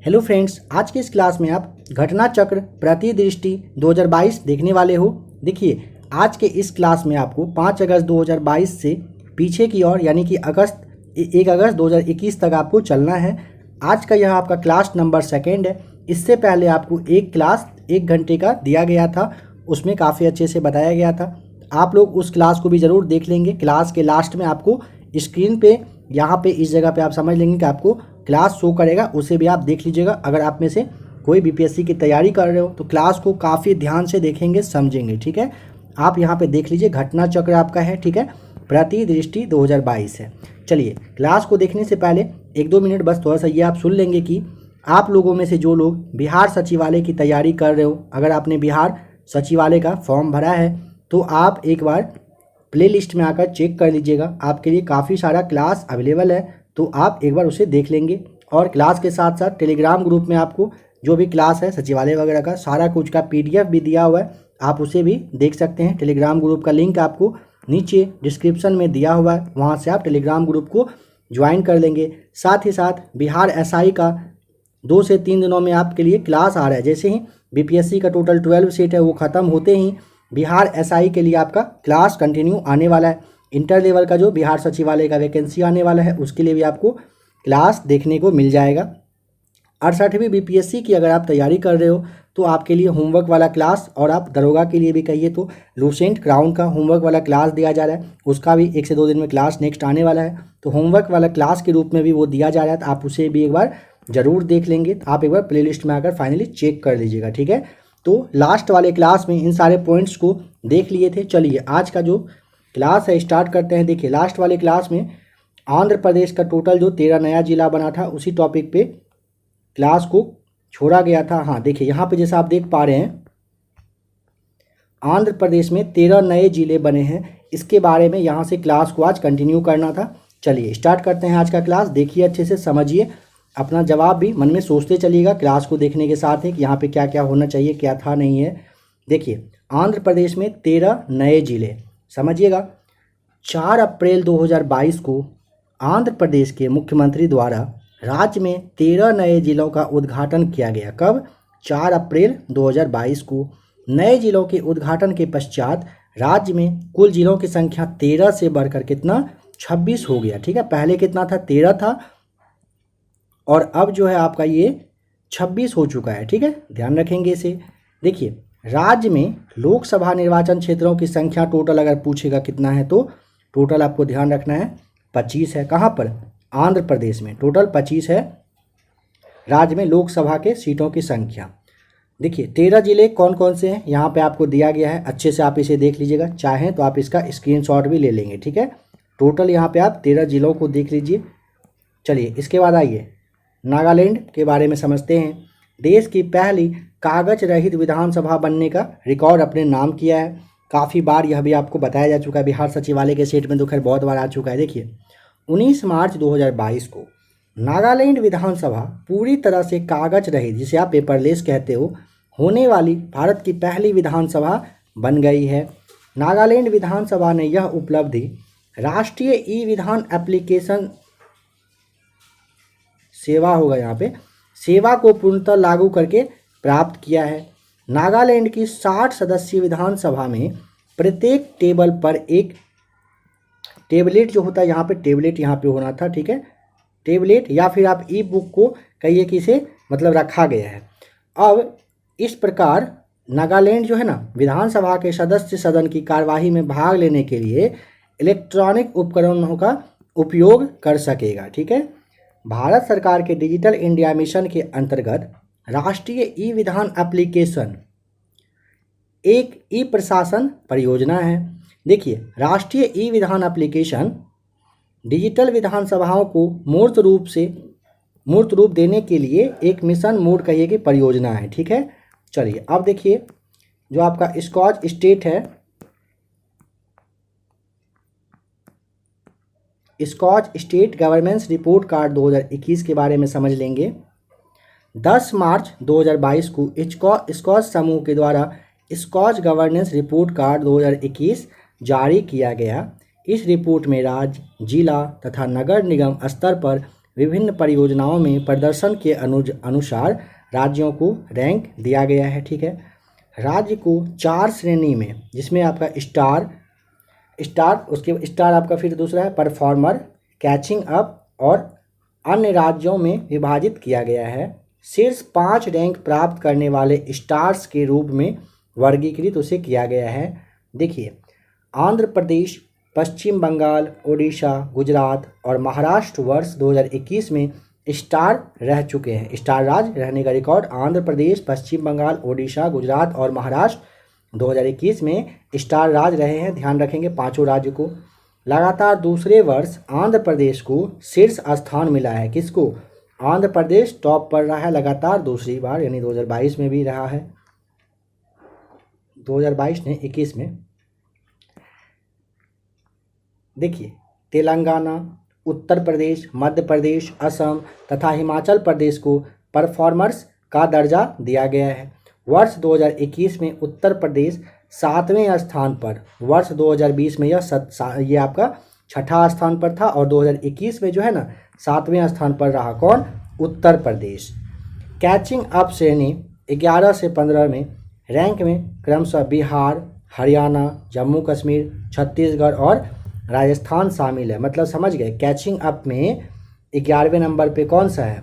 Hello friends, आज के इस क्लास में आप घटना चक्र प्रतिदृष्टि 2022 देखने वाले हो। देखिए, आज के इस क्लास में आपको 5 अगस्त 2022 से पीछे की ओर यानी कि 1 अगस्त 2021 तक आपको चलना है। आज का यह आपका क्लास नंबर 2 है। इससे पहले आपको एक क्लास 1 घंटे का दिया गया था, उसमें काफ़ी अच्छे से बताया गया था। आप लोग उस क्लास को भी ज़रूर देख लेंगे। क्लास के लास्ट में आपको स्क्रीन पे यहाँ पे इस जगह पे आप समझ लेंगे कि आपको क्लास शो करेगा, उसे भी आप देख लीजिएगा। अगर आप में से कोई बीपीएससी की तैयारी कर रहे हो तो क्लास को काफ़ी ध्यान से देखेंगे, समझेंगे। ठीक है, आप यहाँ पे देख लीजिए, घटना चक्र आपका है। ठीक है, प्रतिदृष्टि 2022 है। चलिए, क्लास को देखने से पहले 1-2 मिनट बस थोड़ा सा ये आप सुन लेंगे कि आप लोगों में से जो लोग बिहार सचिवालय की तैयारी कर रहे हो, अगर आपने बिहार सचिवालय का फॉर्म भरा है तो आप एक बार प्लेलिस्ट में आकर चेक कर लीजिएगा। आपके लिए काफ़ी सारा क्लास अवेलेबल है, तो आप एक बार उसे देख लेंगे। और क्लास के साथ साथ टेलीग्राम ग्रुप में आपको जो भी क्लास है सचिवालय वगैरह का सारा कुछ का PDF भी दिया हुआ है, आप उसे भी देख सकते हैं। टेलीग्राम ग्रुप का लिंक आपको नीचे डिस्क्रिप्शन में दिया हुआ है, वहाँ से आप टेलीग्राम ग्रुप को ज्वाइन कर लेंगे। साथ ही साथ बिहार SI का 2 से 3 दिनों में आपके लिए क्लास आ रहा है। जैसे ही BPSC का टोटल 12 सीट है वो ख़त्म होते ही बिहार SI के लिए आपका क्लास कंटिन्यू आने वाला है। इंटर लेवल का जो बिहार सचिवालय का वैकेंसी आने वाला है उसके लिए भी आपको क्लास देखने को मिल जाएगा। 68वीं BPSC की अगर आप तैयारी कर रहे हो तो आपके लिए होमवर्क वाला क्लास, और आप दरोगा के लिए भी कहिए तो लूसेंट क्राउन का होमवर्क वाला क्लास दिया जा रहा है। उसका भी 1 से 2 दिन में क्लास नेक्स्ट आने वाला है, तो होमवर्क वाला क्लास के रूप में भी वो दिया जा रहा है। तो आप उसे भी एक बार ज़रूर देख लेंगे। आप एक बार प्लेलिस्ट में आकर फाइनली चेक कर लीजिएगा। ठीक है, तो लास्ट वाले क्लास में इन सारे पॉइंट्स को देख लिए थे। चलिए, आज का जो क्लास है स्टार्ट करते हैं। देखिए, लास्ट वाले क्लास में आंध्र प्रदेश का टोटल जो 13 नया जिला बना था उसी टॉपिक पे क्लास को छोड़ा गया था। हाँ, देखिए यहाँ पे जैसा आप देख पा रहे हैं, आंध्र प्रदेश में 13 नए जिले बने हैं। इसके बारे में यहाँ से क्लास को आज कंटिन्यू करना था। चलिए स्टार्ट करते हैं आज का क्लास। देखिए, अच्छे से समझिए, अपना जवाब भी मन में सोचते चलिएगा क्लास को देखने के साथ ही कि यहाँ पे क्या क्या होना चाहिए, क्या था नहीं है। देखिए, आंध्र प्रदेश में 13 नए जिले, समझिएगा। 4 अप्रैल 2022 को आंध्र प्रदेश के मुख्यमंत्री द्वारा राज्य में 13 नए जिलों का उद्घाटन किया गया। कब? 4 अप्रैल 2022 को। नए जिलों के उद्घाटन के पश्चात राज्य में कुल जिलों की संख्या 13 से बढ़कर कितना? 26 हो गया। ठीक है, पहले कितना था? 13 था, और अब जो है आपका ये 26 हो चुका है। ठीक है, ध्यान रखेंगे इसे। देखिए, राज्य में लोकसभा निर्वाचन क्षेत्रों की संख्या टोटल अगर पूछेगा कितना है तो टोटल आपको ध्यान रखना है 25 है। कहाँ पर? आंध्र प्रदेश में टोटल 25 है राज्य में लोकसभा के सीटों की संख्या। देखिए, 13 जिले कौन कौन से हैं यहाँ पे आपको दिया गया है। अच्छे से आप इसे देख लीजिएगा, चाहें तो आप इसका स्क्रीनशॉट भी ले लेंगे। ठीक है, टोटल यहाँ पे आप 13 जिलों को देख लीजिए। चलिए, इसके बाद आइए नागालैंड के बारे में समझते हैं। देश की पहली कागज रहित विधानसभा बनने का रिकॉर्ड अपने नाम किया है। काफ़ी बार यह भी आपको बताया जा चुका है, बिहार सचिवालय के सेट में तो खैर बहुत बार आ चुका है। देखिए, 19 मार्च 2022 को नागालैंड विधानसभा पूरी तरह से कागज रहित, जिसे आप पेपरलेस कहते हो, होने वाली भारत की पहली विधानसभा बन गई है। नागालैंड विधानसभा ने यह उपलब्धि राष्ट्रीय ई-विधान एप्लीकेशन सेवा होगा यहाँ पे सेवा को पूर्णतः लागू करके प्राप्त किया है। नागालैंड की 60 सदस्यीय विधानसभा में प्रत्येक टेबल पर एक टेबलेट जो होता है, यहाँ पे टेबलेट यहाँ पे होना था। ठीक है, टेबलेट या फिर आप ई बुक को कहिए कि इसे मतलब रखा गया है। अब इस प्रकार नागालैंड जो है ना, विधानसभा के सदस्य सदन की कार्यवाही में भाग लेने के लिए इलेक्ट्रॉनिक उपकरणों का उपयोग कर सकेगा। ठीक है, भारत सरकार के डिजिटल इंडिया मिशन के अंतर्गत राष्ट्रीय ई विधान एप्लीकेशन एक ई प्रशासन परियोजना है। देखिए, राष्ट्रीय ई विधान एप्लीकेशन डिजिटल विधानसभाओं को मूर्त रूप देने के लिए एक मिशन मोड कहिए कि परियोजना है। ठीक है, चलिए अब देखिए, जो आपका स्कॉच स्टेट है, Skoch state governance report card 2021 के बारे में समझ लेंगे। 10 मार्च 2022 को स्कॉच समूह के द्वारा स्कॉच गवर्नेंस रिपोर्ट कार्ड 2021 जारी किया गया। इस रिपोर्ट में राज्य, जिला तथा नगर निगम स्तर पर विभिन्न परियोजनाओं में प्रदर्शन के अनुसार राज्यों को रैंक दिया गया है। ठीक है, राज्य को 4 श्रेणी में, जिसमें आपका स्टार उसके स्टार आपका फिर दूसरा है परफॉर्मर, कैचिंग अप और अन्य राज्यों में विभाजित किया गया है। शीर्ष 5 रैंक प्राप्त करने वाले स्टार्स के रूप में वर्गीकृत उसे किया गया है। देखिए, आंध्र प्रदेश, पश्चिम बंगाल, ओडिशा, गुजरात और महाराष्ट्र वर्ष 2021 में स्टार रह चुके हैं। स्टार राज्य रहने का रिकॉर्ड आंध्र प्रदेश, पश्चिम बंगाल, ओडिशा, गुजरात और महाराष्ट्र 2021 में स्टार राज्य रहे हैं। ध्यान रखेंगे पांचों राज्य को। लगातार दूसरे वर्ष आंध्र प्रदेश को शीर्ष स्थान मिला है। किसको? आंध्र प्रदेश टॉप पर रहा है लगातार दूसरी बार, यानी 2022 में भी रहा है, 2022 ने 21 में। देखिए, तेलंगाना, उत्तर प्रदेश, मध्य प्रदेश, असम तथा हिमाचल प्रदेश को परफॉर्मर्स का दर्जा दिया गया है। वर्ष 2021 में उत्तर प्रदेश 7वें स्थान पर, वर्ष 2020 में ये आपका 6ठा स्थान पर था और 2021 में जो है ना 7वें स्थान पर रहा। कौन? उत्तर प्रदेश। कैचिंग अप श्रेणी 11 से 15 में रैंक में क्रमशः बिहार, हरियाणा, जम्मू कश्मीर, छत्तीसगढ़ और राजस्थान शामिल है। मतलब समझ गए, कैचिंग अप में 11वें नंबर पे कौन सा है?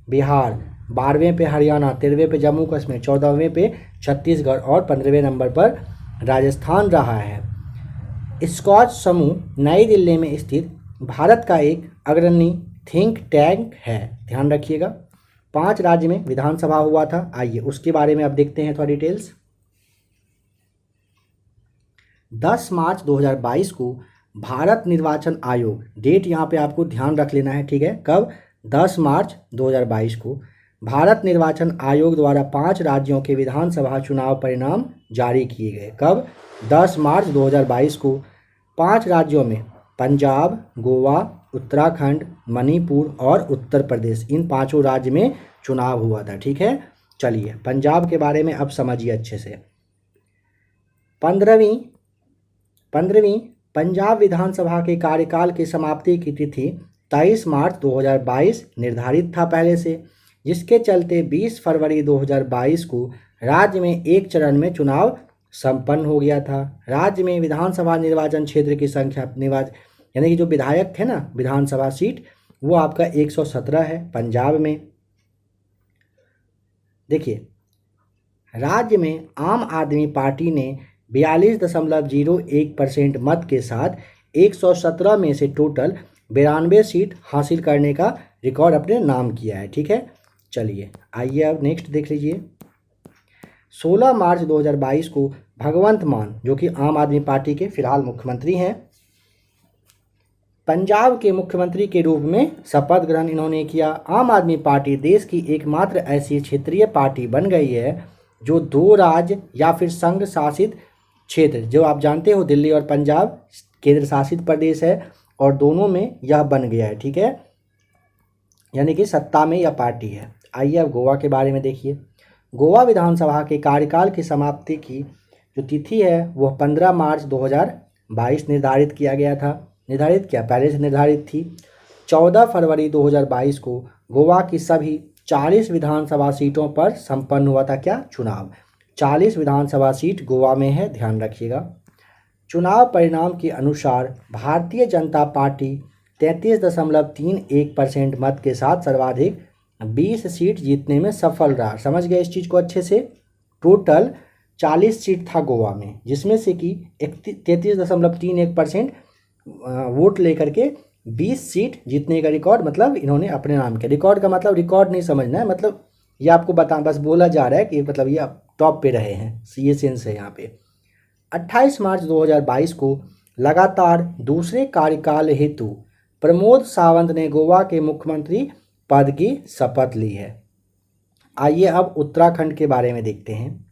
बिहार, 12वें पे हरियाणा, 13वें पे जम्मू कश्मीर, 14वें पे छत्तीसगढ़ और 15वें नंबर पर राजस्थान रहा है। स्कॉच समूह नई दिल्ली में स्थित भारत का एक अग्रणी थिंक टैंक है। ध्यान रखिएगा। 5 राज्य में विधानसभा हुआ था। आइए उसके बारे में अब देखते हैं थोड़ा डिटेल्स। 10 मार्च 2022 को भारत निर्वाचन आयोग, डेट यहाँ पे आपको ध्यान रख लेना है। ठीक है, कब? 10 मार्च 2022 को भारत निर्वाचन आयोग द्वारा 5 राज्यों के विधानसभा चुनाव परिणाम जारी किए गए। कब? 10 मार्च 2022 को 5 राज्यों में पंजाब, गोवा, उत्तराखंड, मणिपुर और उत्तर प्रदेश, इन 5 राज्य में चुनाव हुआ था। ठीक है, चलिए पंजाब के बारे में अब समझिए अच्छे से। 15वीं पंजाब विधानसभा के कार्यकाल की समाप्ति की तिथि 23 मार्च 2022 निर्धारित था पहले से, जिसके चलते 20 फरवरी 2022 को राज्य में एक चरण में चुनाव संपन्न हो गया था। राज्य में विधानसभा निर्वाचन क्षेत्र की संख्या यानी कि जो विधायक थे ना, विधानसभा सीट, वो आपका 117 है पंजाब में। देखिए, राज्य में आम आदमी पार्टी ने 42.01% मत के साथ 117 में से टोटल 92 सीट हासिल करने का रिकॉर्ड अपने नाम किया है। ठीक है, चलिए आइए अब नेक्स्ट देख लीजिए। 16 मार्च 2022 को भगवंत मान, जो कि आम आदमी पार्टी के फिलहाल मुख्यमंत्री हैं, पंजाब के मुख्यमंत्री के रूप में शपथ ग्रहण इन्होंने किया। आम आदमी पार्टी देश की एकमात्र ऐसी क्षेत्रीय पार्टी बन गई है जो 2 राज्य या फिर संघ शासित क्षेत्र, जो आप जानते हो दिल्ली और पंजाब केंद्र शासित प्रदेश है, और दोनों में यह बन गया है। ठीक है, यानी कि सत्ता में यह पार्टी है। आइए अब गोवा के बारे में देखिए। गोवा विधानसभा के कार्यकाल की समाप्ति की जो तिथि है वह 15 मार्च 2022 निर्धारित किया गया था। निर्धारित क्या, पहले से निर्धारित थी। 14 फरवरी 2022 को गोवा की सभी 40 विधानसभा सीटों पर संपन्न हुआ था क्या? चुनाव। 40 विधानसभा सीट गोवा में है, ध्यान रखिएगा। चुनाव परिणाम के अनुसार भारतीय जनता पार्टी 33.31% मत के साथ सर्वाधिक 20 सीट जीतने में सफल रहा। समझ गए इस चीज़ को अच्छे से। टोटल 40 सीट था गोवा में, जिसमें से कि 33.31% वोट लेकर के 20 सीट जीतने का रिकॉर्ड, मतलब इन्होंने अपने नाम किया। रिकॉर्ड का मतलब रिकॉर्ड नहीं समझना है, मतलब ये आपको बस बोला जा रहा है कि मतलब ये आप टॉप पे रहे हैं, ये सेंस है यहाँ पे। 28 मार्च 2022 को लगातार दूसरे कार्यकाल हेतु प्रमोद सावंत ने गोवा के मुख्यमंत्री पद की शपथ ली है। आइए अब उत्तराखंड के बारे में देखते हैं।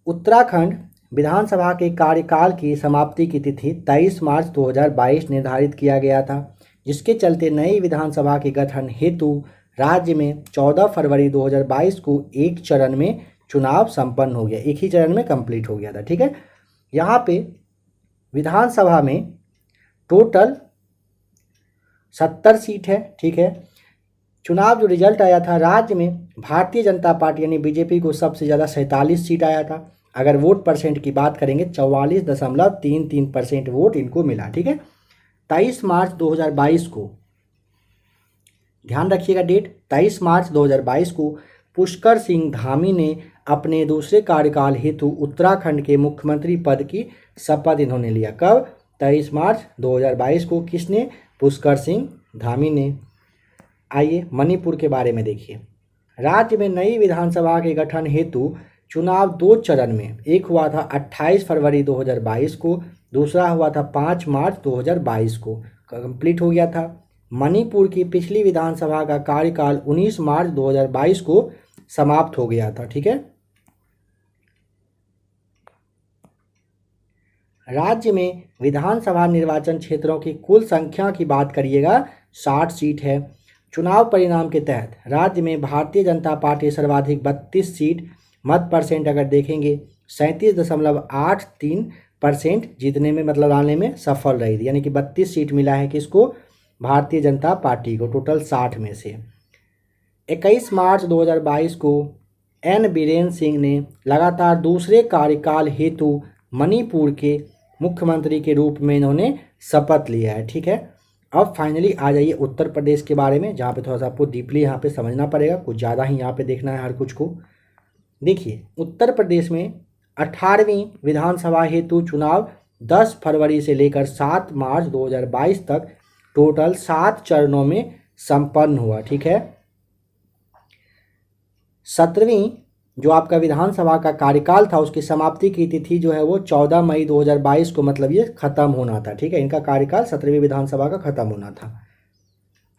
उत्तराखंड विधानसभा के कार्यकाल की समाप्ति की तिथि 23 मार्च 2022 निर्धारित किया गया था, जिसके चलते नई विधानसभा के गठन हेतु राज्य में 14 फरवरी 2022 को एक चरण में चुनाव संपन्न हो गया। एक ही चरण में कंप्लीट हो गया था। ठीक है, यहाँ पे विधानसभा में टोटल 70 सीट है। ठीक है, चुनाव जो रिजल्ट आया था, राज्य में भारतीय जनता पार्टी यानी बीजेपी को सबसे ज़्यादा 47 सीट आया था। अगर वोट परसेंट की बात करेंगे 44.33% वोट इनको मिला। ठीक है, 23 मार्च 2022 को, ध्यान रखिएगा डेट, 23 मार्च 2022 को पुष्कर सिंह धामी ने अपने दूसरे कार्यकाल हेतु उत्तराखंड के मुख्यमंत्री पद की शपथ इन्होंने लिया। कब? 23 मार्च 2022 को। किसने? पुष्कर सिंह धामी ने। आइए मणिपुर के बारे में देखिए। राज्य में नई विधानसभा के गठन हेतु चुनाव 2 चरण में, एक हुआ था 28 फरवरी 2022 को, दूसरा हुआ था 5 मार्च 2022 को, कंप्लीट हो गया था। मणिपुर की पिछली विधानसभा का कार्यकाल 19 मार्च 2022 को समाप्त हो गया था। ठीक है, राज्य में विधानसभा निर्वाचन क्षेत्रों की कुल संख्या की बात करिएगा 60 सीट है। चुनाव परिणाम के तहत राज्य में भारतीय जनता पार्टी सर्वाधिक 32 सीट, मत परसेंट अगर देखेंगे 37.83% जीतने में, मतलब लाने में सफल रही थी, यानी कि 32 सीट मिला है किसको? भारतीय जनता पार्टी को, टोटल 60 में से। 21 मार्च 2022 को एन बीरेन सिंह ने लगातार दूसरे कार्यकाल हेतु मणिपुर के मुख्यमंत्री के रूप में इन्होंने शपथ लिया है। ठीक है, अब फाइनली आ जाइए उत्तर प्रदेश के बारे में, जहाँ पे थोड़ा सा आपको डीपली यहाँ पे समझना पड़ेगा, कुछ ज़्यादा ही यहाँ पे देखना है हर कुछ को। देखिए, उत्तर प्रदेश में 18वीं विधानसभा हेतु चुनाव 10 फरवरी से लेकर 7 मार्च 2022 तक टोटल 7 चरणों में संपन्न हुआ। ठीक है, 17वीं जो आपका विधानसभा का कार्यकाल था उसकी समाप्ति की तिथि जो है वो 14 मई 2022 को, मतलब ये खत्म होना था। ठीक है, इनका कार्यकाल 17वीं विधानसभा का खत्म होना था।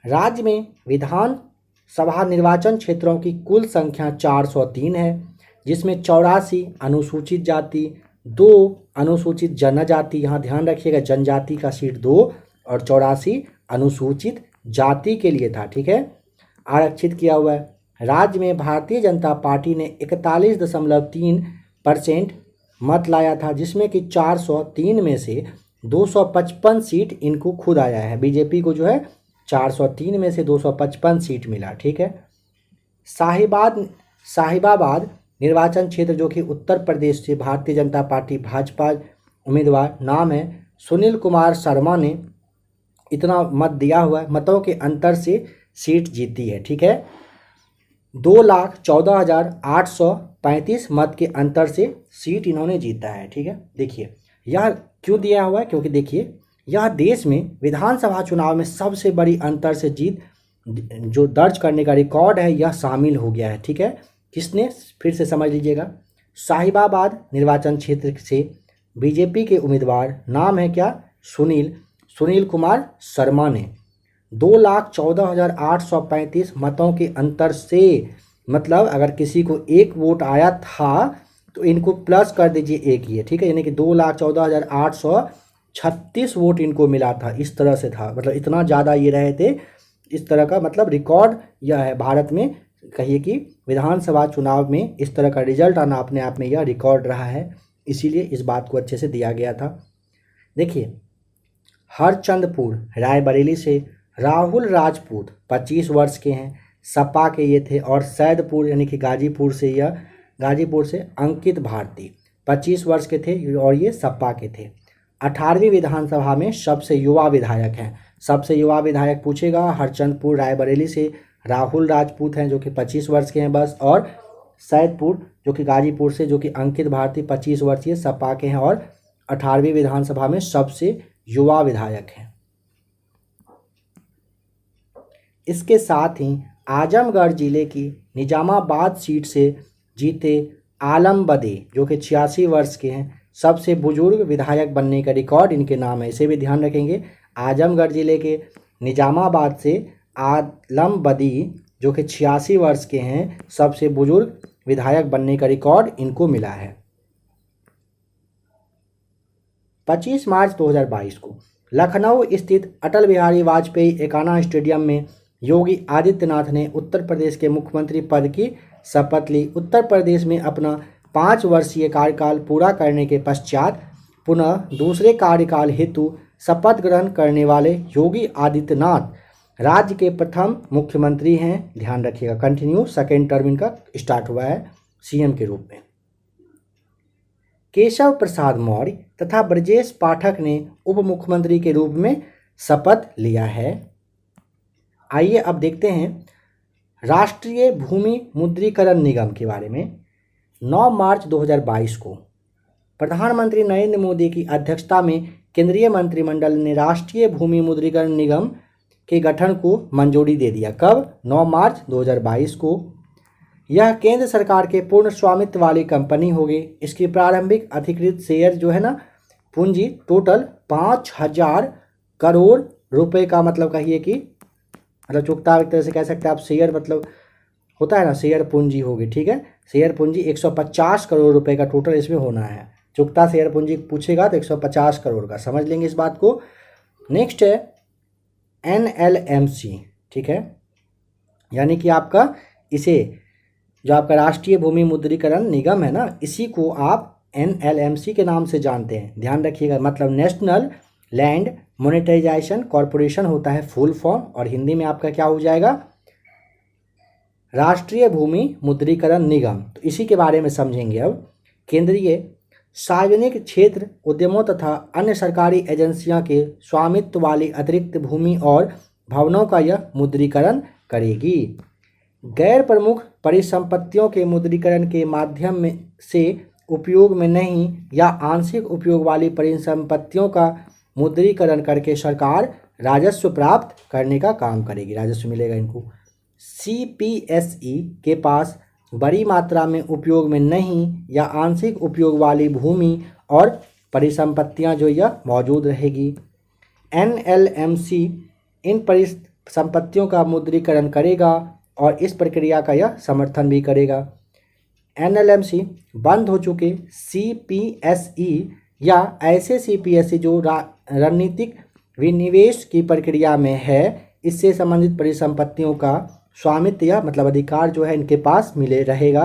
राज्य में विधानसभा निर्वाचन क्षेत्रों की कुल संख्या 403 है, जिसमें 84 अनुसूचित जाति, 2 अनुसूचित जनजाति, यहाँ ध्यान रखिएगा जनजाति का सीट 2 और 84 अनुसूचित जाति के लिए था। ठीक है, आरक्षित किया हुआ है। राज्य में भारतीय जनता पार्टी ने 41.3% मत लाया था, जिसमें कि 403 में से 255 सीट इनको खुद आया है। बीजेपी को जो है 403 में से 255 सीट मिला। ठीक है, साहिबाबाद निर्वाचन क्षेत्र जो कि उत्तर प्रदेश से भारतीय जनता पार्टी भाजपा उम्मीदवार, नाम है सुनील कुमार शर्मा ने इतना मत दिया हुआ है, मतों के अंतर से सीट जीती है। ठीक है, 2,14,835 मत के अंतर से सीट इन्होंने जीता है। ठीक है, देखिए यह क्यों दिया हुआ है, क्योंकि देखिए यह देश में विधानसभा चुनाव में सबसे बड़ी अंतर से जीत जो दर्ज करने का रिकॉर्ड है यह शामिल हो गया है। ठीक है, किसने? फिर से समझ लीजिएगा, साहिबाबाद निर्वाचन क्षेत्र से बीजेपी के उम्मीदवार, नाम है क्या? सुनील कुमार शर्मा ने 2,14,835 मतों के अंतर से, मतलब अगर किसी को एक वोट आया था तो इनको प्लस कर दीजिए एक ही है। ठीक है, यानी कि 2,14,836 वोट इनको मिला था। इस तरह से था, मतलब इतना ज़्यादा ये रहे थे, इस तरह का मतलब रिकॉर्ड यह है भारत में। कहिए कि विधानसभा चुनाव में इस तरह का रिजल्ट आना अपने आप में यह रिकॉर्ड रहा है, इसीलिए इस बात को अच्छे से दिया गया था। देखिए, हरचंदपुर रायबरेली से राहुल राजपूत 25 वर्ष के हैं, सपा के ये थे, और सैदपुर यानी कि गाजीपुर से अंकित भारती 25 वर्ष के थे और ये सपा के थे। 18वीं विधानसभा में सबसे युवा विधायक हैं। सबसे युवा विधायक पूछेगा, हरचंदपुर रायबरेली से राहुल राजपूत हैं जो कि 25 वर्ष के हैं बस, और सैदपुर जो कि गाजीपुर से जो कि अंकित भारती 25 वर्षीय सपा के हैं और 18वीं विधानसभा में सबसे युवा विधायक हैं। इसके साथ ही आजमगढ़ जिले की निजामाबाद सीट से जीते आलम बदे जो कि 86 वर्ष के हैं, सबसे बुजुर्ग विधायक बनने का रिकॉर्ड इनके नाम है, इसे भी ध्यान रखेंगे। आजमगढ़ जिले के निजामाबाद से आलम बदी जो कि 86 वर्ष के हैं, सबसे बुजुर्ग विधायक बनने का रिकॉर्ड इनको मिला है। 25 मार्च 2022 को लखनऊ स्थित अटल बिहारी वाजपेयी एकाना स्टेडियम में योगी आदित्यनाथ ने उत्तर प्रदेश के मुख्यमंत्री पद की शपथ ली। उत्तर प्रदेश में अपना 5 वर्षीय कार्यकाल पूरा करने के पश्चात पुनः दूसरे कार्यकाल हेतु शपथ ग्रहण करने वाले योगी आदित्यनाथ राज्य के प्रथम मुख्यमंत्री हैं, ध्यान रखिएगा, कंटिन्यू सेकेंड टर्म इनका स्टार्ट हुआ है सीएम के रूप में। केशव प्रसाद मौर्य तथा ब्रजेश पाठक ने उप मुख्यमंत्री के रूप में शपथ लिया है। आइए अब देखते हैं राष्ट्रीय भूमि मुद्रीकरण निगम के बारे में। 9 मार्च 2022 को प्रधानमंत्री नरेंद्र मोदी की अध्यक्षता में केंद्रीय मंत्रिमंडल ने राष्ट्रीय भूमि मुद्रीकरण निगम के गठन को मंजूरी दे दिया। कब? 9 मार्च 2022 को। यह केंद्र सरकार के पूर्ण स्वामित्व वाली कंपनी होगी। इसकी प्रारंभिक अधिकृत शेयर जो है ना, पूंजी टोटल 5,000 करोड़ रुपए का, मतलब कहिए कि मतलब चुकता एक तरह से कह सकते हैं आप, शेयर मतलब होता है ना, शेयर पूंजी होगी, ठीक है। शेयर पूंजी 150 करोड़ रुपए का टोटल इसमें होना है। चुकता शेयर पूंजी पूछेगा तो 150 करोड़ का, समझ लेंगे इस बात को। नेक्स्ट है NLMC, ठीक है, यानी कि आपका इसे जो आपका राष्ट्रीय भूमि मुद्रीकरण निगम है ना, इसी को आप NLMC के नाम से जानते हैं, ध्यान रखिएगा। मतलब नेशनल लैंड मोनेटाइजेशन कॉरपोरेशन होता है फुल फॉर्म, और हिंदी में आपका क्या हो जाएगा? राष्ट्रीय भूमि मुद्रीकरण निगम। तो इसी के बारे में समझेंगे अब। केंद्रीय सार्वजनिक क्षेत्र उद्यमों तथा अन्य सरकारी एजेंसियां के स्वामित्व वाली अतिरिक्त भूमि और भवनों का यह मुद्रीकरण करेगी। गैर प्रमुख परिसंपत्तियों के मुद्रीकरण के माध्यम से उपयोग में नहीं या आंशिक उपयोग वाली परिसंपत्तियों का मुद्रीकरण करके सरकार राजस्व प्राप्त करने का काम करेगी, राजस्व मिलेगा इनको। CPSE के पास बड़ी मात्रा में उपयोग में नहीं या आंशिक उपयोग वाली भूमि और परिसंपत्तियां जो यह मौजूद रहेगी। NLMC इन परिसंपत्तियों का मुद्रीकरण करेगा और इस प्रक्रिया का यह समर्थन भी करेगा। NLMC बंद हो चुके CPSE या ऐसे CPSE जो रणनीतिक विनिवेश की प्रक्रिया में है, इससे संबंधित परिसंपत्तियों का स्वामित्व या मतलब अधिकार जो है इनके पास मिले रहेगा,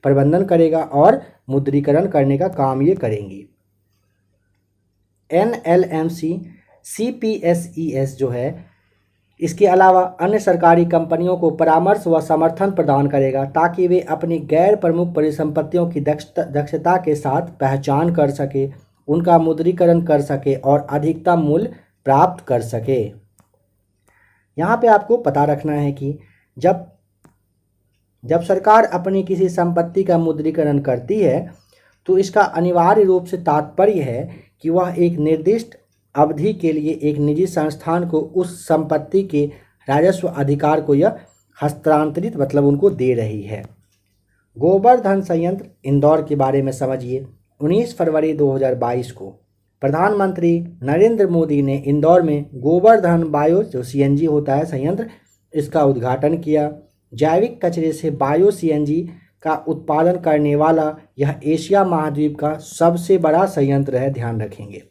प्रबंधन करेगा और मुद्रीकरण करने का काम ये करेंगी। NLMC CPSES जो है, इसके अलावा अन्य सरकारी कंपनियों को परामर्श व समर्थन प्रदान करेगा ताकि वे अपनी गैर प्रमुख परिसंपत्तियों की दक्षता के साथ पहचान कर सके, उनका मुद्रीकरण कर सके और अधिकतम मूल्य प्राप्त कर सके। यहाँ पे आपको पता रखना है कि जब सरकार अपनी किसी संपत्ति का मुद्रीकरण करती है तो इसका अनिवार्य रूप से तात्पर्य है कि वह एक निर्दिष्ट अवधि के लिए एक निजी संस्थान को उस संपत्ति के राजस्व अधिकार को यह हस्तांतरित मतलब उनको दे रही है। गोवर्धन संयंत्र इंदौर के बारे में समझिए। 19 फरवरी 2022 को प्रधानमंत्री नरेंद्र मोदी ने इंदौर में गोवर्धन बायो जो CNG होता है संयंत्र, इसका उद्घाटन किया। जैविक कचरे से बायो CNG का उत्पादन करने वाला यह एशिया महाद्वीप का सबसे बड़ा संयंत्र है, ध्यान रखेंगे।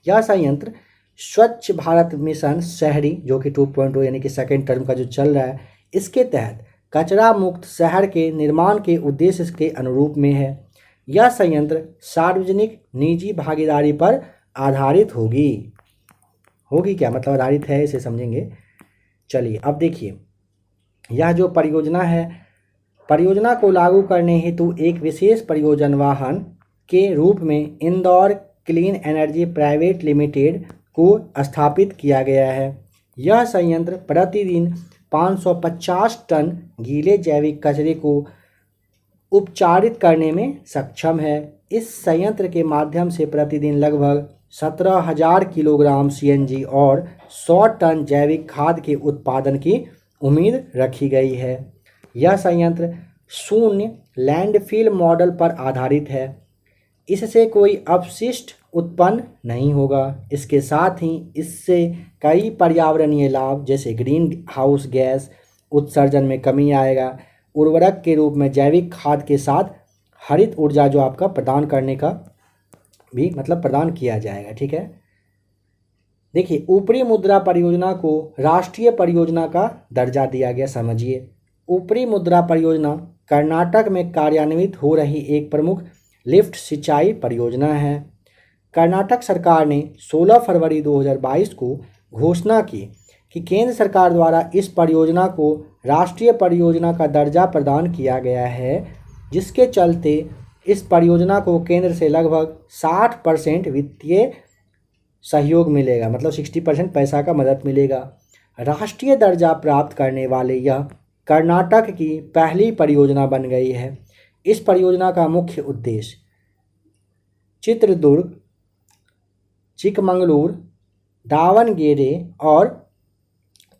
यह संयंत्र स्वच्छ भारत मिशन शहरी जो कि 2.0 यानी कि सेकेंड टर्म का जो चल रहा है, इसके तहत कचरा मुक्त शहर के निर्माण के उद्देश्य के अनुरूप में है। यह संयंत्र सार्वजनिक निजी भागीदारी पर आधारित होगी क्या मतलब आधारित है, इसे समझेंगे। चलिए अब देखिए, यह जो परियोजना है, परियोजना को लागू करने हेतु एक विशेष परियोजना वाहन के रूप में Indore clean energy private limited को स्थापित किया गया है। यह संयंत्र प्रतिदिन 550 टन गीले जैविक कचरे को उपचारित करने में सक्षम है। इस संयंत्र के माध्यम से प्रतिदिन लगभग 17,000 किलोग्राम CNG और 100 टन जैविक खाद के उत्पादन की उम्मीद रखी गई है। यह संयंत्र शून्य लैंडफिल मॉडल पर आधारित है। इससे कोई अपशिष्ट उत्पन्न नहीं होगा। इसके साथ ही इससे कई पर्यावरणीय लाभ जैसे ग्रीन हाउस गैस उत्सर्जन में कमी आएगा। उर्वरक के रूप में जैविक खाद के साथ हरित ऊर्जा जो आपका प्रदान करने का भी मतलब प्रदान किया जाएगा, ठीक है। देखिए, ऊपरी मुद्रा परियोजना को राष्ट्रीय परियोजना का दर्जा दिया गया, समझिए। ऊपरी मुद्रा परियोजना कर्नाटक में कार्यान्वित हो रही एक प्रमुख लिफ्ट सिंचाई परियोजना है। कर्नाटक सरकार ने 16 फरवरी 2022 को घोषणा की कि केंद्र सरकार द्वारा इस परियोजना को राष्ट्रीय परियोजना का दर्जा प्रदान किया गया है, जिसके चलते इस परियोजना को केंद्र से लगभग 60% वित्तीय सहयोग मिलेगा, मतलब 60% पैसा का मदद मिलेगा। राष्ट्रीय दर्जा प्राप्त करने वाले यह कर्नाटक की पहली परियोजना बन गई है। इस परियोजना का मुख्य उद्देश्य चित्रदुर्ग, चिकमंगलूर, दावणगेरे और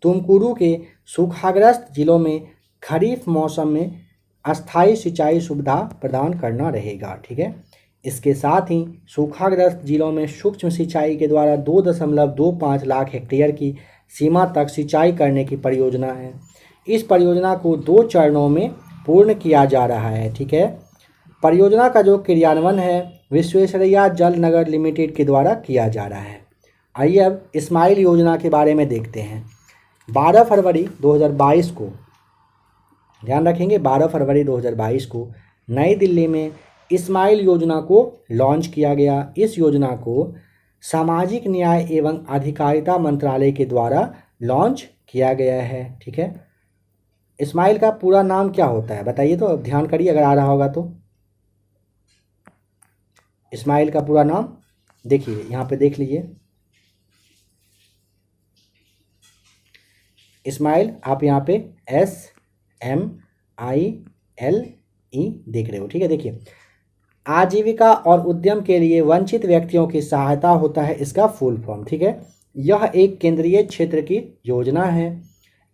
तुमकुरू के सूखाग्रस्त जिलों में खरीफ मौसम में अस्थायी सिंचाई सुविधा प्रदान करना रहेगा। ठीक है, इसके साथ ही सूखाग्रस्त जिलों में सूक्ष्म सिंचाई के द्वारा 2.25 लाख हेक्टेयर की सीमा तक सिंचाई करने की परियोजना है। इस परियोजना को 2 चरणों में पूर्ण किया जा रहा है। ठीक है, परियोजना का जो क्रियान्वयन है विश्वेश्वरैया जल नगर लिमिटेड के द्वारा किया जा रहा है। आइए अब इस्माइल योजना के बारे में देखते हैं। 12 फरवरी 2022 को, ध्यान रखेंगे, 12 फरवरी 2022 को नई दिल्ली में इस्माइल योजना को लॉन्च किया गया। इस योजना को सामाजिक न्याय एवं अधिकारिता मंत्रालय के द्वारा लॉन्च किया गया है। ठीक है, इस्माइल का पूरा नाम क्या होता है बताइए, तो अब ध्यान करिए अगर आ रहा होगा तो। इस्माइल का पूरा नाम देखिए, यहाँ पे देख लीजिए, इस्माइल आप यहाँ पे SMILE देख रहे हो। ठीक है, देखिए, आजीविका और उद्यम के लिए वंचित व्यक्तियों की सहायता होता है इसका फुल फॉर्म। ठीक है, यह एक केंद्रीय क्षेत्र की योजना है।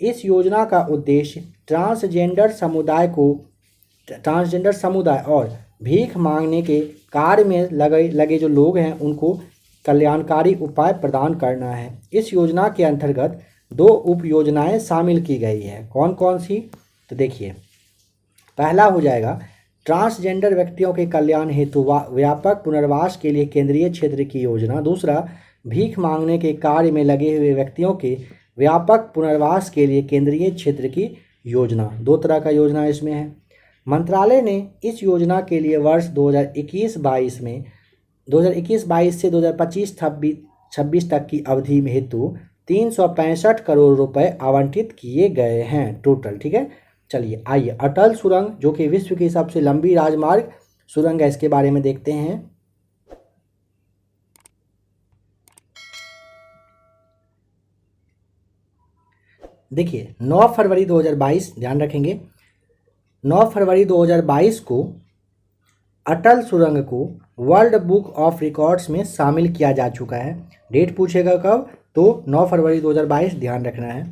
इस योजना का उद्देश्य ट्रांसजेंडर समुदाय और भीख मांगने के कार्य में लगे जो लोग हैं उनको कल्याणकारी उपाय प्रदान करना है। इस योजना के अंतर्गत 2 उप योजनाएँ शामिल की गई है। कौन कौन सी, तो देखिए, पहला हो जाएगा ट्रांसजेंडर व्यक्तियों के कल्याण हेतु व्यापक पुनर्वास के लिए केंद्रीय क्षेत्र की योजना। दूसरा, भीख मांगने के कार्य में लगे हुए व्यक्तियों के व्यापक पुनर्वास के लिए केंद्रीय क्षेत्र की योजना। 2 तरह का योजना इसमें है। मंत्रालय ने इस योजना के लिए वर्ष 2021-22 में 2021-22 से 2025-26 तक की अवधि में हेतु 365 करोड़ रुपए आवंटित किए गए हैं टोटल। ठीक है, चलिए आइए अटल सुरंग जो कि विश्व की सबसे लंबी राजमार्ग सुरंग है, इसके बारे में देखते हैं। देखिए, 9 फरवरी 2022, ध्यान रखेंगे, 9 फरवरी 2022 को अटल सुरंग को वर्ल्ड बुक ऑफ रिकॉर्ड्स में शामिल किया जा चुका है। डेट पूछेगा कब, तो 9 फरवरी 2022 ध्यान रखना है।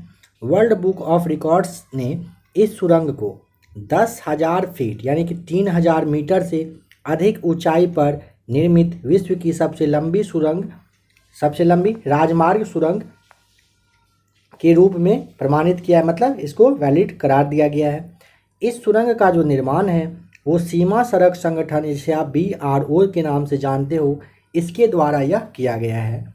वर्ल्ड बुक ऑफ रिकॉर्ड्स ने इस सुरंग को 10,000 फीट यानी कि 3,000 मीटर से अधिक ऊंचाई पर निर्मित विश्व की सबसे लंबी राजमार्ग सुरंग के रूप में प्रमाणित किया है, मतलब इसको वैलिड करार दिया गया है। इस सुरंग का जो निर्माण है वो सीमा सड़क संगठन, जिसे आप BRO के नाम से जानते हो, इसके द्वारा यह किया गया है।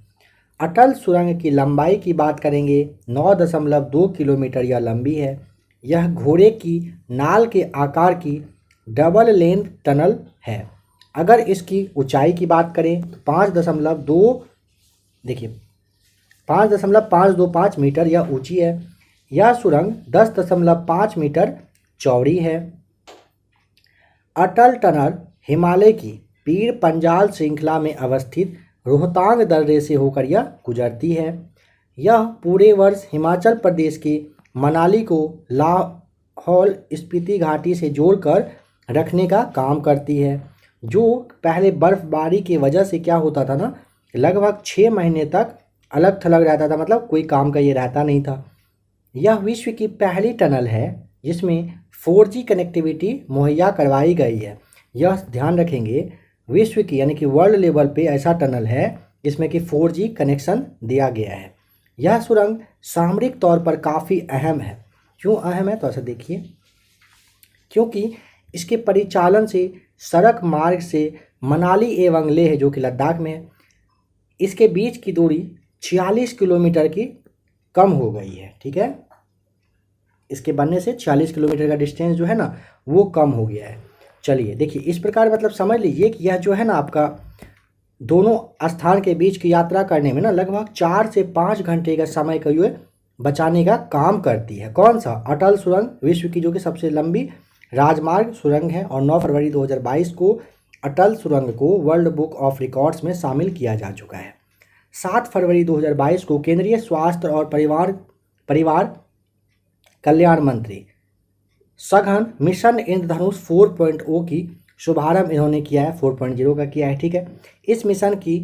अटल सुरंग की लंबाई की बात करेंगे 9.2 किलोमीटर यह लंबी है। यह घोड़े की नाल के आकार की डबल लेंथ टनल है। अगर इसकी ऊंचाई की बात करें तो 5.525 मीटर यह ऊंची है। यह सुरंग 10.5 मीटर चौड़ी है। अटल टनल हिमालय की पीर पंजाल श्रृंखला में अवस्थित रोहतांग दर्रे से होकर यह गुजरती है। यह पूरे वर्ष हिमाचल प्रदेश के मनाली को लाहौल स्पीति घाटी से जोड़कर रखने का काम करती है, जो पहले बर्फबारी की वजह से क्या होता था ना, लगभग 6 महीने तक अलग थलग रहता था, मतलब कोई काम का ये रहता नहीं था। यह विश्व की पहली टनल है जिसमें 4G कनेक्टिविटी मुहैया करवाई गई है। यह ध्यान रखेंगे, विश्व की यानी कि वर्ल्ड लेवल पे ऐसा टनल है जिसमें कि 4G कनेक्शन दिया गया है। यह सुरंग सामरिक तौर पर काफ़ी अहम है। क्यों अहम है, तो ऐसा देखिए, क्योंकि इसके परिचालन से सड़क मार्ग से मनाली एवं लेह जो कि लद्दाख में है, इसके बीच की दूरी 46 किलोमीटर की कम हो गई है। ठीक है, इसके बनने से 46 किलोमीटर का डिस्टेंस जो है ना वो कम हो गया है। चलिए देखिए, इस प्रकार मतलब समझ लीजिए कि यह जो है ना आपका दोनों स्थान के बीच की यात्रा करने में ना लगभग 4 से 5 घंटे का समय का जो है बचाने का काम करती है। कौन सा? अटल सुरंग, विश्व की जो कि सबसे लंबी राजमार्ग सुरंग है, और 9 फरवरी 2022 को अटल सुरंग को वर्ल्ड बुक ऑफ रिकॉर्ड्स में शामिल किया जा चुका है। 7 फरवरी 2022 को केंद्रीय स्वास्थ्य और परिवार कल्याण मंत्री सघन मिशन इंद्रधनुष 4.0 की शुभारंभ इन्होंने किया है, 4.0 का किया है, ठीक है। इस मिशन की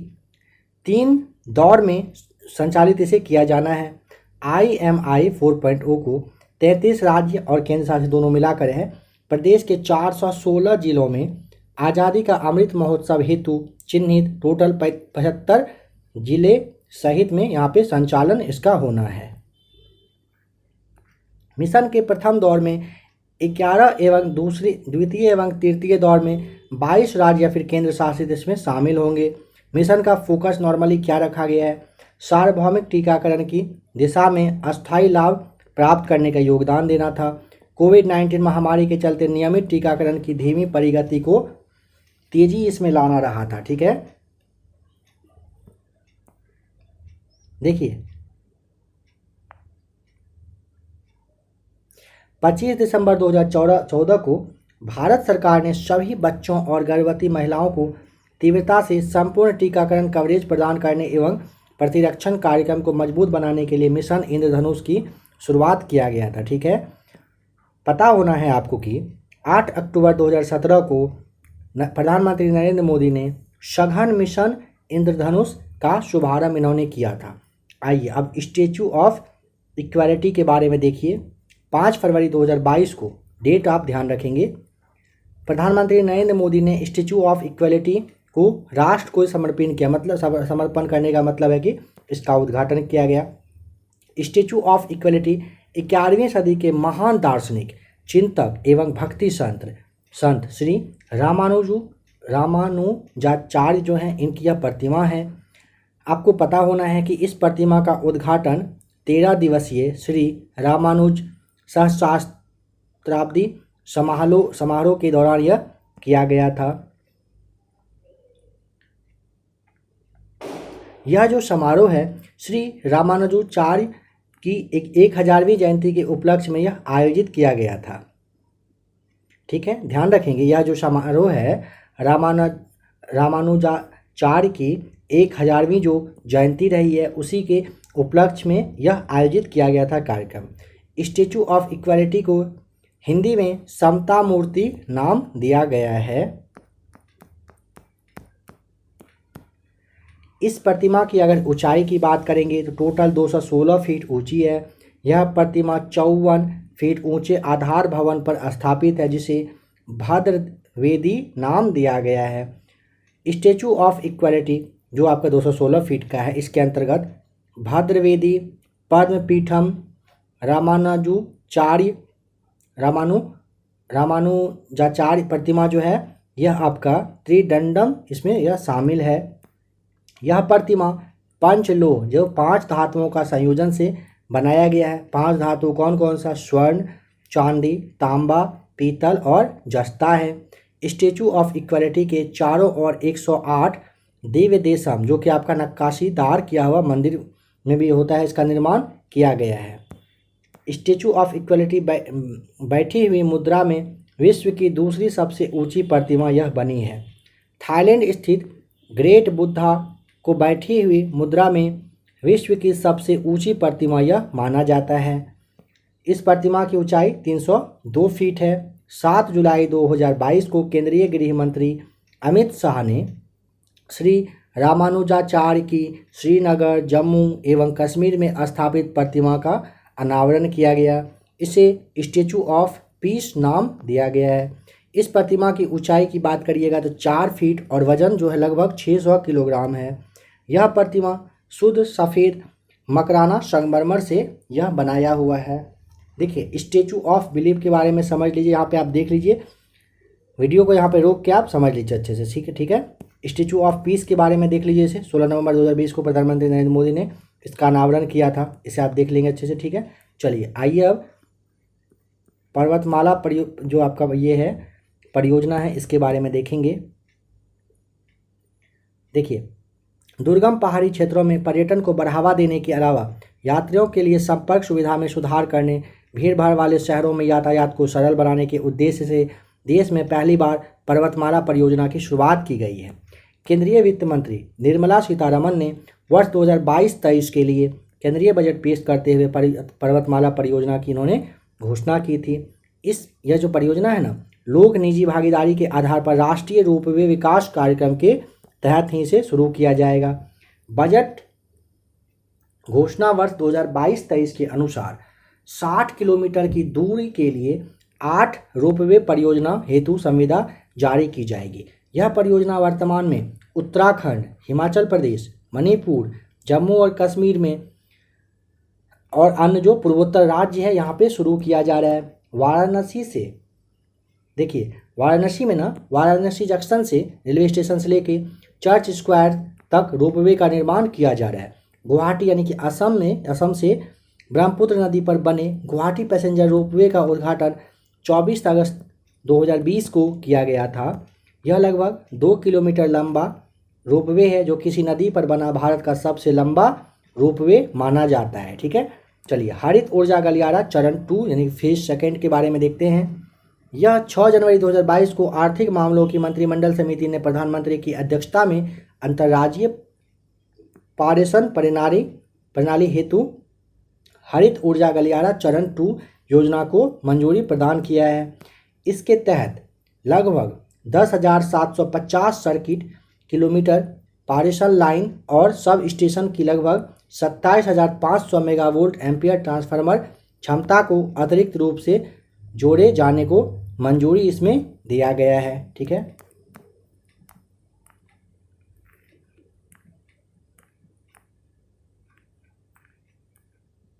3 दौर में संचालित इसे किया जाना है। IMI 4.0 को 33 राज्य और केंद्र शासित दोनों मिलाकर है। प्रदेश के 416 जिलों में आज़ादी का अमृत महोत्सव हेतु चिन्हित टोटल 75 जिले सहित में यहाँ पे संचालन इसका होना है। मिशन के प्रथम दौर में 11 एवं द्वितीय एवं तृतीय दौर में 22 राज्य या फिर केंद्र शासित इसमें शामिल होंगे। मिशन का फोकस नॉर्मली क्या रखा गया है? सार्वभौमिक टीकाकरण की दिशा में अस्थायी लाभ प्राप्त करने का योगदान देना था। कोविड-19 महामारी के चलते नियमित टीकाकरण की धीमी प्रगति को तेजी इसमें लाना रहा था, ठीक है। देखिए 25 दिसंबर 2014 को भारत सरकार ने सभी बच्चों और गर्भवती महिलाओं को तीव्रता से संपूर्ण टीकाकरण कवरेज प्रदान करने एवं प्रतिरक्षण कार्यक्रम को मजबूत बनाने के लिए मिशन इंद्रधनुष की शुरुआत किया गया था, ठीक है। पता होना है आपको कि 8 अक्टूबर 2017 को प्रधानमंत्री नरेंद्र मोदी ने सघन मिशन इंद्रधनुष का शुभारंभ इन्होंने किया था। आइए अब स्टैचू ऑफ इक्वालिटी के बारे में देखिए। 5 फरवरी 2022 को डेट आप ध्यान रखेंगे। प्रधानमंत्री नरेंद्र मोदी ने स्टैचू ऑफ इक्वालिटी को राष्ट्र को समर्पित किया, मतलब समर्पण करने का मतलब है कि इसका उद्घाटन किया गया। स्टैचू ऑफ इक्वालिटी 11वीं सदी के महान दार्शनिक, चिंतक एवं भक्ति संत श्री रामानुजाचार्य जो हैं इनकी यह प्रतिमा है। आपको पता होना है कि इस प्रतिमा का उद्घाटन 13 दिवसीय श्री रामानुज सहस्त्राब्दी समारोह के दौरान यह किया गया था। यह जो समारोह है श्री रामानुजाचार्य की 1000वीं जयंती के उपलक्ष्य में यह आयोजित किया गया था, ठीक है। ध्यान रखेंगे यह जो समारोह है रामानुजाचार्य की 1000वीं जो जयंती रही है उसी के उपलक्ष्य में यह आयोजित किया गया था कार्यक्रम। स्टैचू ऑफ इक्वालिटी को हिंदी में समता मूर्ति नाम दिया गया है। इस प्रतिमा की अगर ऊंचाई की बात करेंगे तो टोटल 216 फीट ऊंची है। यह प्रतिमा 54 फीट ऊंचे आधार भवन पर स्थापित है जिसे भद्रवेदी नाम दिया गया है। स्टैचू ऑफ इक्वालिटी जो आपका 216 फीट का है, इसके अंतर्गत भद्रवेदी, पद्मपीठम, रामानुजाचार्य प्रतिमा जो है यह आपका त्रिदंडम इसमें यह शामिल है। यह प्रतिमा पंचलोह जो 5 धातुओं का संयोजन से बनाया गया है। 5 धातु कौन कौन सा? स्वर्ण, चांदी, तांबा, पीतल और जस्ता है। स्टैचू ऑफ इक्वालिटी के चारों ओर 108 दिव्य देशम जो कि आपका नक्काशीदार किया हुआ मंदिर में भी होता है, इसका निर्माण किया गया है। स्टैचू ऑफ इक्वालिटी बैठी हुई मुद्रा में विश्व की दूसरी सबसे ऊंची प्रतिमा यह बनी है। थाईलैंड स्थित ग्रेट बुद्धा को बैठी हुई मुद्रा में विश्व की सबसे ऊंची प्रतिमा यह माना जाता है। इस प्रतिमा की ऊंचाई 302 फीट है। 7 जुलाई 2022 को केंद्रीय गृह मंत्री अमित शाह ने श्री रामानुजाचार्य की श्रीनगर, जम्मू एवं कश्मीर में स्थापित प्रतिमा का अनावरण किया गया। इसे स्टैचू ऑफ पीस नाम दिया गया है। इस प्रतिमा की ऊंचाई की बात करिएगा तो 4 फीट और वजन जो है लगभग 600 किलोग्राम है। यह प्रतिमा शुद्ध सफ़ेद मकराना संगमरमर से यह बनाया हुआ है। देखिए स्टैचू ऑफ बिलीफ के बारे में समझ लीजिए, यहाँ पे आप देख लीजिए, वीडियो को यहाँ पे रोक के आप समझ लीजिए अच्छे से, ठीक है। स्टैचू ऑफ पीस के बारे में देख लीजिए, इसे 16 नवंबर 2020 को प्रधानमंत्री नरेंद्र मोदी ने इसका अनावरण किया था, इसे आप देख लेंगे अच्छे से, ठीक है। चलिए आइए अब पर्वतमाला जो आपका ये है परियोजना है इसके बारे में देखेंगे। देखिए दुर्गम पहाड़ी क्षेत्रों में पर्यटन को बढ़ावा देने के अलावा यात्रियों के लिए संपर्क सुविधा में सुधार करने, भीड़ भाड़ वाले शहरों में यातायात को सरल बनाने के उद्देश्य से देश में पहली बार पर्वतमाला परियोजना की शुरुआत की गई है। केंद्रीय वित्त मंत्री निर्मला सीतारमण ने वर्ष 2022-23 के लिए केंद्रीय बजट पेश करते हुए पर्वतमाला परियोजना की इन्होंने घोषणा की थी। यह जो परियोजना है ना, लोक निजी भागीदारी के आधार पर राष्ट्रीय रोपवे विकास कार्यक्रम के तहत ही इसे शुरू किया जाएगा। बजट घोषणा वर्ष 2022-23 के अनुसार 60 किलोमीटर की दूरी के लिए 8 रोपवे परियोजना हेतु संविदा जारी की जाएगी। यह परियोजना वर्तमान में उत्तराखंड, हिमाचल प्रदेश, मणिपुर, जम्मू और कश्मीर में और अन्य जो पूर्वोत्तर राज्य है यहाँ पे शुरू किया जा रहा है। वाराणसी से देखिए, वाराणसी में ना, वाराणसी जंक्शन से रेलवे स्टेशन से लेके चर्च स्क्वायर तक रोपवे का निर्माण किया जा रहा है। गुवाहाटी यानी कि असम से ब्रह्मपुत्र नदी पर बने गुवाहाटी पैसेंजर रोपवे का उद्घाटन 24 अगस्त 2020 को किया गया था। यह लगभग 2 किलोमीटर लंबा रोपवे है जो किसी नदी पर बना भारत का सबसे लंबा रोपवे माना जाता है। ठीक है, चलिए हरित ऊर्जा गलियारा चरण 2 यानी फेज सेकेंड के बारे में देखते हैं। यह 6 जनवरी 2022 को आर्थिक मामलों की मंत्रिमंडल समिति ने प्रधानमंत्री की अध्यक्षता में अंतर्राज्यीय पारेषण प्रणाली हेतु हरित ऊर्जा गलियारा चरण 2 योजना को मंजूरी प्रदान किया है। इसके तहत लगभग 10,750 सर्किट किलोमीटर पारेषण लाइन और सब स्टेशन की लगभग 27,500 मेगावोल्ट एम्पियर ट्रांसफार्मर क्षमता को अतिरिक्त रूप से जोड़े जाने को मंजूरी इसमें दिया गया है। ठीक है,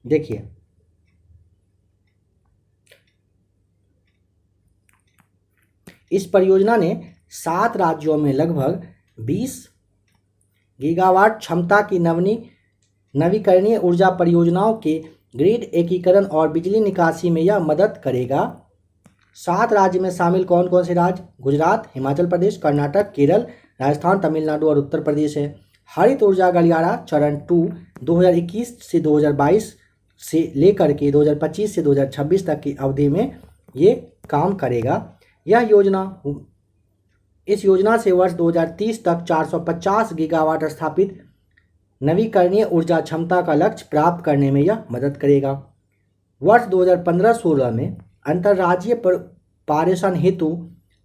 देखिए इस परियोजना ने 7 राज्यों में लगभग 20 गीगावाट क्षमता की नवीकरणीय ऊर्जा परियोजनाओं के ग्रिड एकीकरण और बिजली निकासी में यह मदद करेगा। 7 राज्य में शामिल कौन कौन से राज्य? गुजरात, हिमाचल प्रदेश, कर्नाटक, केरल, राजस्थान, तमिलनाडु और उत्तर प्रदेश है। हरित ऊर्जा गलियारा चरण 2 2021 से 2022 से लेकर के 2025 से 2026 तक की अवधि में ये काम करेगा। इस योजना से वर्ष 2030 तक 450 गीगावाट स्थापित नवीकरणीय ऊर्जा क्षमता का लक्ष्य प्राप्त करने में यह मदद करेगा। वर्ष 2015-16 में अंतर्राज्यीय पारेषण हेतु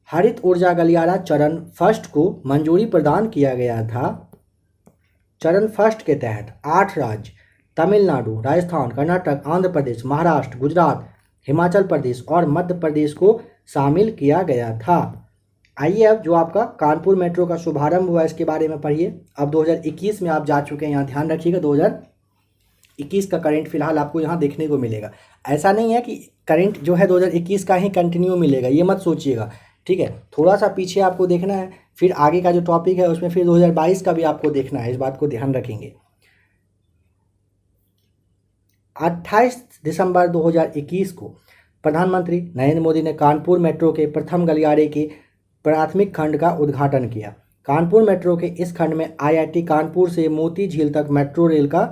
हरित ऊर्जा गलियारा चरण फर्स्ट को मंजूरी प्रदान किया गया था। चरण फर्स्ट के तहत 8 राज्य तमिलनाडु, राजस्थान, कर्नाटक, आंध्र प्रदेश, महाराष्ट्र, गुजरात, हिमाचल प्रदेश और मध्य प्रदेश को शामिल किया गया था। आइए अब जो आपका कानपुर मेट्रो का शुभारंभ हुआ इसके बारे में पढ़िए। अब 2021 में आप जा चुके हैं, यहाँ ध्यान रखिएगा 2021 का करंट फिलहाल आपको यहाँ देखने को मिलेगा। ऐसा नहीं है कि करंट जो है 2021 का ही कंटिन्यू मिलेगा, ये मत सोचिएगा। ठीक है, थोड़ा सा पीछे आपको देखना है, फिर आगे का जो टॉपिक है उसमें फिर 2022 का भी आपको देखना है, इस बात को ध्यान रखेंगे। 28 दिसंबर 2021 को प्रधानमंत्री नरेंद्र मोदी ने कानपुर मेट्रो के प्रथम गलियारे के प्राथमिक खंड का उद्घाटन किया। कानपुर मेट्रो के इस खंड में IIT कानपुर से मोती झील तक मेट्रो रेल का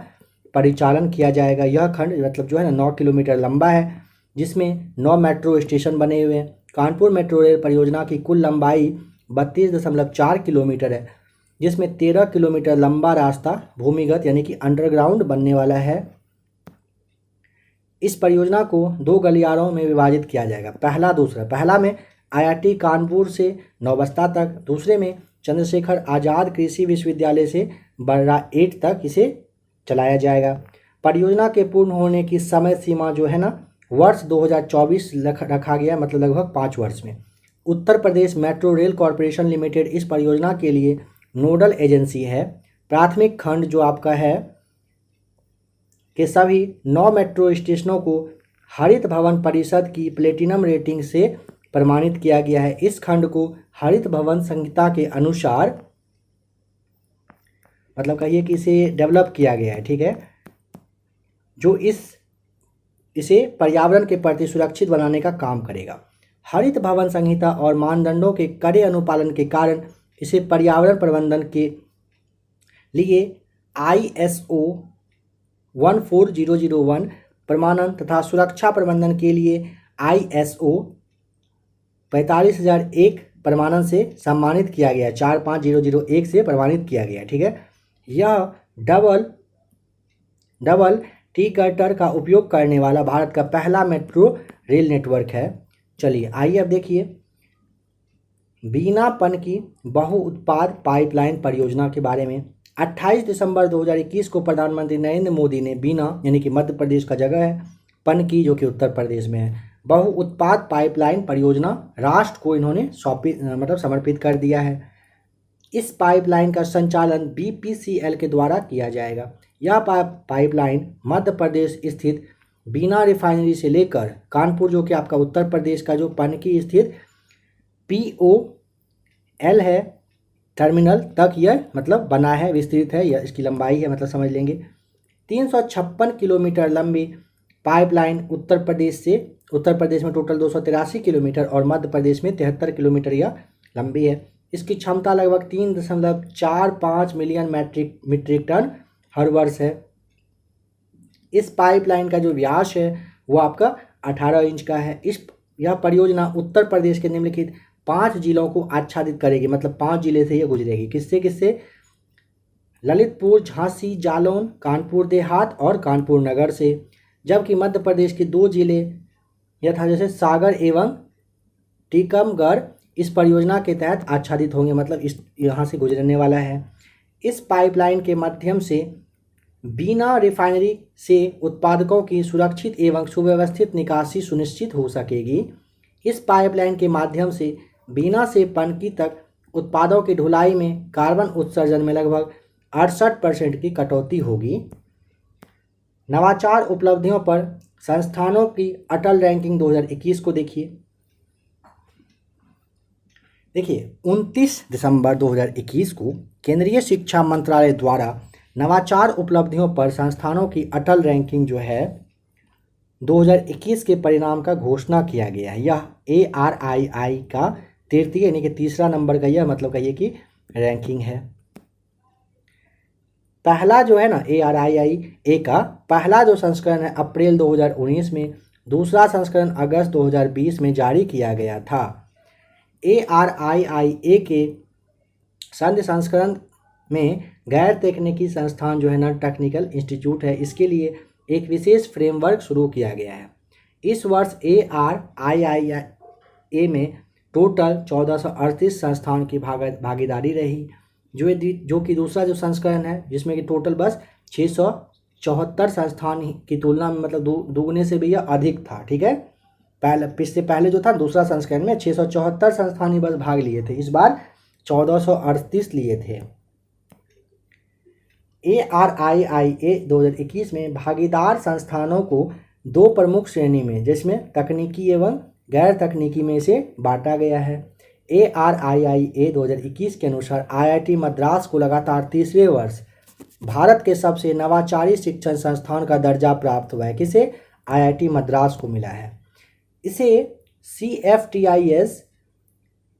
परिचालन किया जाएगा। यह खंड मतलब जो है ना 9 किलोमीटर लंबा है, जिसमें 9 मेट्रो स्टेशन बने हुए हैं। कानपुर मेट्रो रेल परियोजना की कुल लंबाई 32.4 किलोमीटर है, जिसमें 13 किलोमीटर लंबा रास्ता भूमिगत यानी कि अंडरग्राउंड बनने वाला है। इस परियोजना को 2 गलियारों में विभाजित किया जाएगा, पहला दूसरा। पहला में IIT कानपुर से नौबस्ता तक, दूसरे में चंद्रशेखर आज़ाद कृषि विश्वविद्यालय से बर्रा 8 तक इसे चलाया जाएगा। परियोजना के पूर्ण होने की समय सीमा जो है ना वर्ष 2024 रखा गया, मतलब लगभग 5 वर्ष में। Uttar Pradesh metro rail corporation limited इस परियोजना के लिए नोडल एजेंसी है। प्राथमिक खंड जो आपका है के सभी 9 मेट्रो स्टेशनों को हरित भवन परिषद की प्लेटिनम रेटिंग से प्रमाणित किया गया है। इस खंड को हरित भवन संहिता के अनुसार मतलब कहिए कि इसे डेवलप किया गया है। ठीक है, जो इसे पर्यावरण के प्रति सुरक्षित बनाने का काम करेगा। हरित भवन संहिता और मानदंडों के कड़े अनुपालन के कारण इसे पर्यावरण प्रबंधन के लिए ISO 14001 प्रमाणन तथा सुरक्षा प्रबंधन के लिए ISO 45001 प्रमाणन से सम्मानित किया गया, 45001 से प्रमाणित किया गया। ठीक है, यह डबल टी कटर का उपयोग करने वाला भारत का पहला मेट्रो रेल नेटवर्क है। चलिए आइए अब देखिए बीना पनकी बहुउत्पाद पाइपलाइन परियोजना के बारे में। 28 दिसंबर 2021 को प्रधानमंत्री नरेंद्र मोदी ने बीना यानी कि मध्य प्रदेश का जगह है, पनकी जो कि उत्तर प्रदेश में है, बहुउत्पाद पाइपलाइन परियोजना राष्ट्र को इन्होंने समर्पित कर दिया है। इस पाइपलाइन का संचालन BPCL के द्वारा किया जाएगा। यह पाइपलाइन मध्य प्रदेश स्थित बीना रिफाइनरी से लेकर कानपुर जो कि आपका उत्तर प्रदेश का जो पनकी स्थित POL है टर्मिनल तक यह बना है, विस्तृत है, यह इसकी लंबाई है, समझ लेंगे। 356 किलोमीटर लंबी पाइपलाइन उत्तर प्रदेश में टोटल 283 किलोमीटर और मध्य प्रदेश में 73 किलोमीटर यह लंबी है। इसकी क्षमता लगभग 3.45 मिलियन मीट्रिक टन हर वर्ष है। इस पाइपलाइन का जो व्यास है वो आपका 18 इंच का है। यह परियोजना उत्तर प्रदेश के निम्नलिखित 5 जिलों को आच्छादित करेगी, 5 जिले से यह गुजरेगी। किससे? ललितपुर, झांसी, जालौन, कानपुर देहात और कानपुर नगर से। जबकि मध्य प्रदेश के 2 जिले यथा जैसे सागर एवं टीकमगढ़ इस परियोजना के तहत आच्छादित होंगे, इस यहाँ से गुजरने वाला है। इस पाइपलाइन के माध्यम से बीना रिफाइनरी से उत्पादकों की सुरक्षित एवं सुव्यवस्थित निकासी सुनिश्चित हो सकेगी। इस पाइपलाइन के माध्यम से बीना से पनकी तक उत्पादों की ढुलाई में कार्बन उत्सर्जन में लगभग 68% की कटौती होगी। नवाचार उपलब्धियों पर संस्थानों की अटल रैंकिंग 2021 को देखिए 29 दिसंबर 2021 को केंद्रीय शिक्षा मंत्रालय द्वारा नवाचार उपलब्धियों पर संस्थानों की अटल रैंकिंग जो है 2021 के परिणाम का घोषणा किया गया है। यह ARII का तृतीय यानी कि तीसरा नंबर का यह कहिए कि रैंकिंग है। पहला जो है ना ARII का पहला जो संस्करण है अप्रैल 2019 में, दूसरा संस्करण अगस्त 2020 में जारी किया गया था। ARII के संध्य संस्करण में गैर तकनीकी संस्थान जो है ना टेक्निकल इंस्टीट्यूट है, इसके लिए एक विशेष फ्रेमवर्क शुरू किया गया है। इस वर्ष ARII में टोटल 1438 संस्थान की भागीदारी रही, जो कि दूसरा जो संस्करण है जिसमें कि टोटल बस 674 संस्थान की तुलना में दोगुने से भी यह अधिक था। ठीक है, पहले जो था दूसरा संस्करण में 674 संस्थान ही बस भाग लिए थे, इस बार 1438 लिए थे। ARII 2021 में भागीदार संस्थानों को 2 प्रमुख श्रेणी में जिसमें तकनीकी एवं गैर तकनीकी में से बांटा गया है। ARII 2021 के अनुसार IIT मद्रास को लगातार तीसरे वर्ष भारत के सबसे नवाचारी शिक्षण संस्थान का दर्जा प्राप्त हुआ है। किसे? IIT मद्रास को मिला है। इसे CFTIS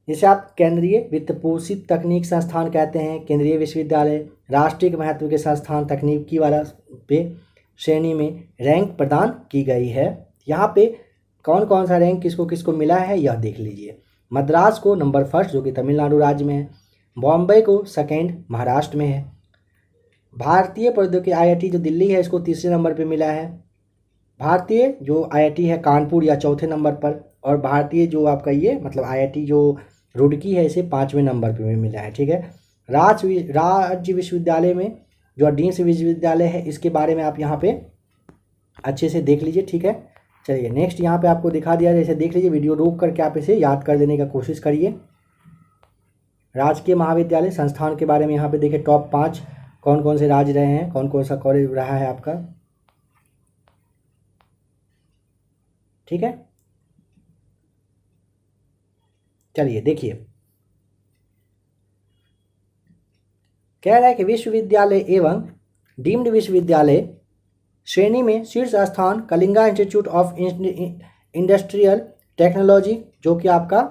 जिसे आप केंद्रीय वित्त पोषित तकनीक संस्थान कहते हैं, केंद्रीय विश्वविद्यालय, राष्ट्रीय महत्व के संस्थान तकनीकी वाला पे श्रेणी में रैंक प्रदान की गई है। यहाँ पे कौन कौन सा रैंक किसको किसको मिला है यह देख लीजिए। मद्रास को नंबर 1 जो कि तमिलनाडु राज्य में है, बॉम्बे को 2 महाराष्ट्र में है, भारतीय प्रौद्योगिकी IIT जो दिल्ली है इसको 3 नंबर पे मिला है, भारतीय जो IIT है कानपुर या 4 नंबर पर, और भारतीय जो आपका ये IIT जो रुड़की है इसे 5वें नंबर पे मिला है। ठीक है, राज्य विश्वविद्यालय में जो डीम्ड विश्वविद्यालय है इसके बारे में आप यहाँ पे अच्छे से देख लीजिए। ठीक है, चलिए नेक्स्ट यहाँ पे आपको दिखा दिया, जैसे देख लीजिए, वीडियो रोक करके आप इसे याद कर लेने का कोशिश करिए। राजकीय महाविद्यालय संस्थान के बारे में यहाँ पे देखिए टॉप 5 कौन कौन से राज्य रहे हैं, कौन कौन सा कॉलेज रहा है आपका। ठीक है, चलिए देखिए, कह रहा है कि विश्वविद्यालय एवं डीम्ड विश्वविद्यालय श्रेणी में शीर्ष स्थान Kalinga institute of industrial technology जो कि आपका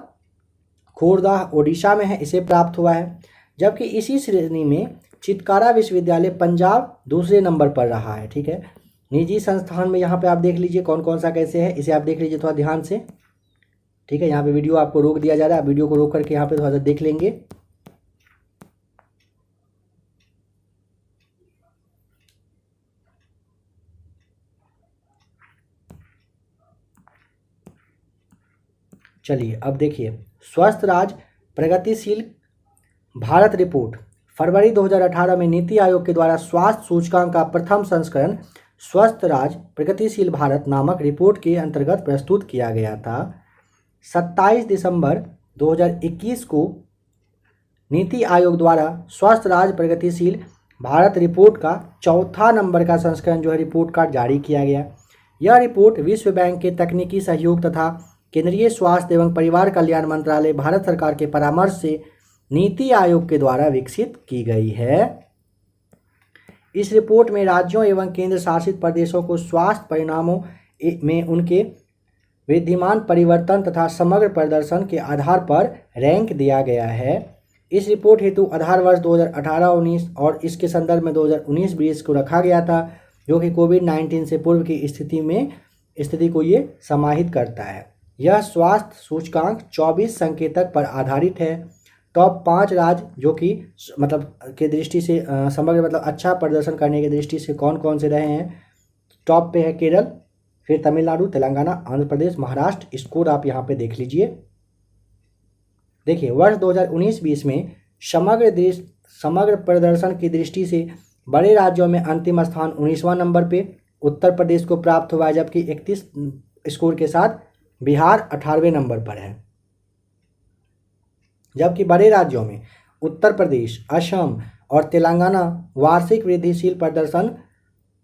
खोरदा ओडिशा में है, इसे प्राप्त हुआ है। जबकि इसी श्रेणी में चितकारा विश्वविद्यालय पंजाब दूसरे नंबर पर रहा है। ठीक है, निजी संस्थान में यहाँ पे आप देख लीजिए कौन कौन सा कैसे है, इसे आप देख लीजिए थोड़ा ध्यान से। ठीक है, यहाँ पे वीडियो आपको रोक दिया जा रहा है, आप वीडियो को रोक करके यहाँ पे थोड़ा सा देख लेंगे। चलिए अब देखिए, स्वस्थ राज्य प्रगतिशील भारत रिपोर्ट फरवरी 2018 में नीति आयोग के द्वारा स्वास्थ्य सूचकांक का प्रथम संस्करण स्वस्थ राज्य प्रगतिशील भारत नामक रिपोर्ट के अंतर्गत प्रस्तुत किया गया था। 27 दिसंबर 2021 को नीति आयोग द्वारा स्वस्थ राज्य प्रगतिशील भारत रिपोर्ट का चौथा नंबर का संस्करण जो है रिपोर्ट कार्ड जारी किया गया। यह रिपोर्ट विश्व बैंक के तकनीकी सहयोग तथा केंद्रीय स्वास्थ्य एवं परिवार कल्याण मंत्रालय भारत सरकार के परामर्श से नीति आयोग के द्वारा विकसित की गई है। इस रिपोर्ट में राज्यों एवं केंद्र शासित प्रदेशों को स्वास्थ्य परिणामों में उनके विद्यमान परिवर्तन तथा समग्र प्रदर्शन के आधार पर रैंक दिया गया है। इस रिपोर्ट हेतु आधार वर्ष 2018-19 और इसके संदर्भ में 2019-20 को रखा गया था, जो कि कोविड-19 से पूर्व की स्थिति को ये समाहित करता है। यह स्वास्थ्य सूचकांक 24 संकेतक पर आधारित है। टॉप 5 राज्य जो कि मतलब के दृष्टि से समग्र मतलब अच्छा प्रदर्शन करने की दृष्टि से कौन कौन से रहे हैं। टॉप पे है केरल, फिर तमिलनाडु, तेलंगाना, आंध्र प्रदेश, महाराष्ट्र। स्कोर आप यहाँ पे देख लीजिए। देखिए, वर्ष 2019-20 में समग्र प्रदर्शन की दृष्टि से बड़े राज्यों में अंतिम स्थान 19वां नंबर पे उत्तर प्रदेश को प्राप्त हुआ है, जबकि 31 स्कोर के साथ बिहार 18वें नंबर पर है। जबकि बड़े राज्यों में उत्तर प्रदेश, असम और तेलंगाना वार्षिक वृद्धिशील प्रदर्शन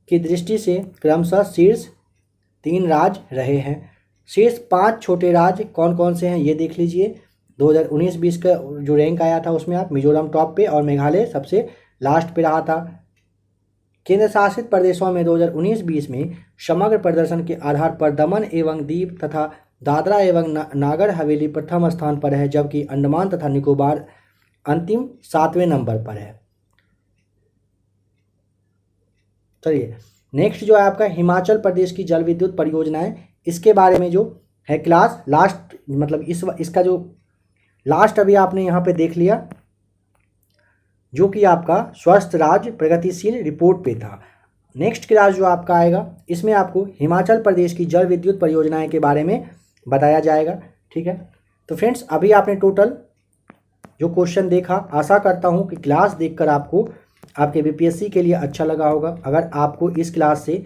की दृष्टि से क्रमशः शीर्ष 3 राज्य रहे हैं। शीर्ष 5 छोटे राज्य कौन कौन से हैं ये देख लीजिए। 2019-20 का जो रैंक आया था उसमें आप मिजोरम टॉप पे और मेघालय सबसे लास्ट पे रहा था। केंद्र शासित प्रदेशों में 2019-20 में समग्र प्रदर्शन के आधार पर दमन एवं दीव तथा दादरा एवं नागर हवेली प्रथम स्थान पर है, जबकि अंडमान तथा निकोबार अंतिम 7वें नंबर पर है। चलिए नेक्स्ट जो है आपका हिमाचल प्रदेश की जल विद्युत परियोजनाएं, इसके बारे में जो है क्लास लास्ट मतलब इसका जो लास्ट अभी आपने यहाँ पे देख लिया, जो कि आपका स्वस्थ राज्य प्रगतिशील रिपोर्ट पे था। नेक्स्ट क्लास जो आपका आएगा इसमें आपको हिमाचल प्रदेश की जल विद्युत परियोजनाएं के बारे में बताया जाएगा। ठीक है, तो फ्रेंड्स अभी आपने टोटल जो क्वेश्चन देखा, आशा करता हूँ कि क्लास देखकर आपको आपके बीपीएससी के लिए अच्छा लगा होगा। अगर आपको इस क्लास से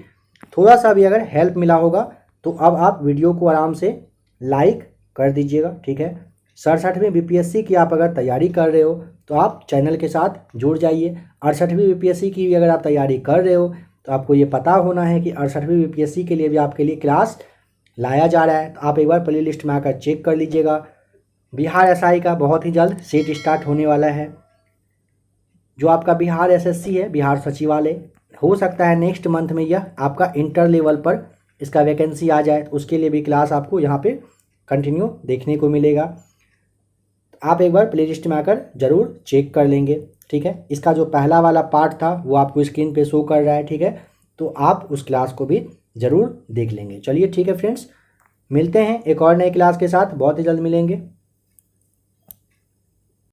थोड़ा सा भी अगर हेल्प मिला होगा तो अब आप वीडियो को आराम से लाइक कर दीजिएगा। ठीक है, 67वीं बीपीएससी की आप अगर तैयारी कर रहे हो तो आप चैनल के साथ जुड़ जाइए। 68वीं बीपीएससी की भी अगर आप तैयारी कर रहे हो तो आपको ये पता होना है कि 68वीं बीपीएससी के लिए भी आपके लिए क्लास लाया जा रहा है। तो आप एक बार प्ले लिस्ट में आकर चेक कर लीजिएगा। बिहार एसआई का बहुत ही जल्द सेट स्टार्ट होने वाला है। जो आपका बिहार एसएससी है, बिहार सचिवालय, हो सकता है नेक्स्ट मंथ में यह आपका इंटर लेवल पर इसका वैकेंसी आ जाए, तो उसके लिए भी क्लास आपको यहाँ पे कंटिन्यू देखने को मिलेगा। आप एक बार प्ले लिस्ट में आकर ज़रूर चेक कर लेंगे। ठीक है, इसका जो पहला वाला पार्ट था वो आपको स्क्रीन पे शो कर रहा है। ठीक है, तो आप उस क्लास को भी ज़रूर देख लेंगे। चलिए ठीक है फ्रेंड्स, मिलते हैं एक और नई क्लास के साथ, बहुत ही जल्द मिलेंगे।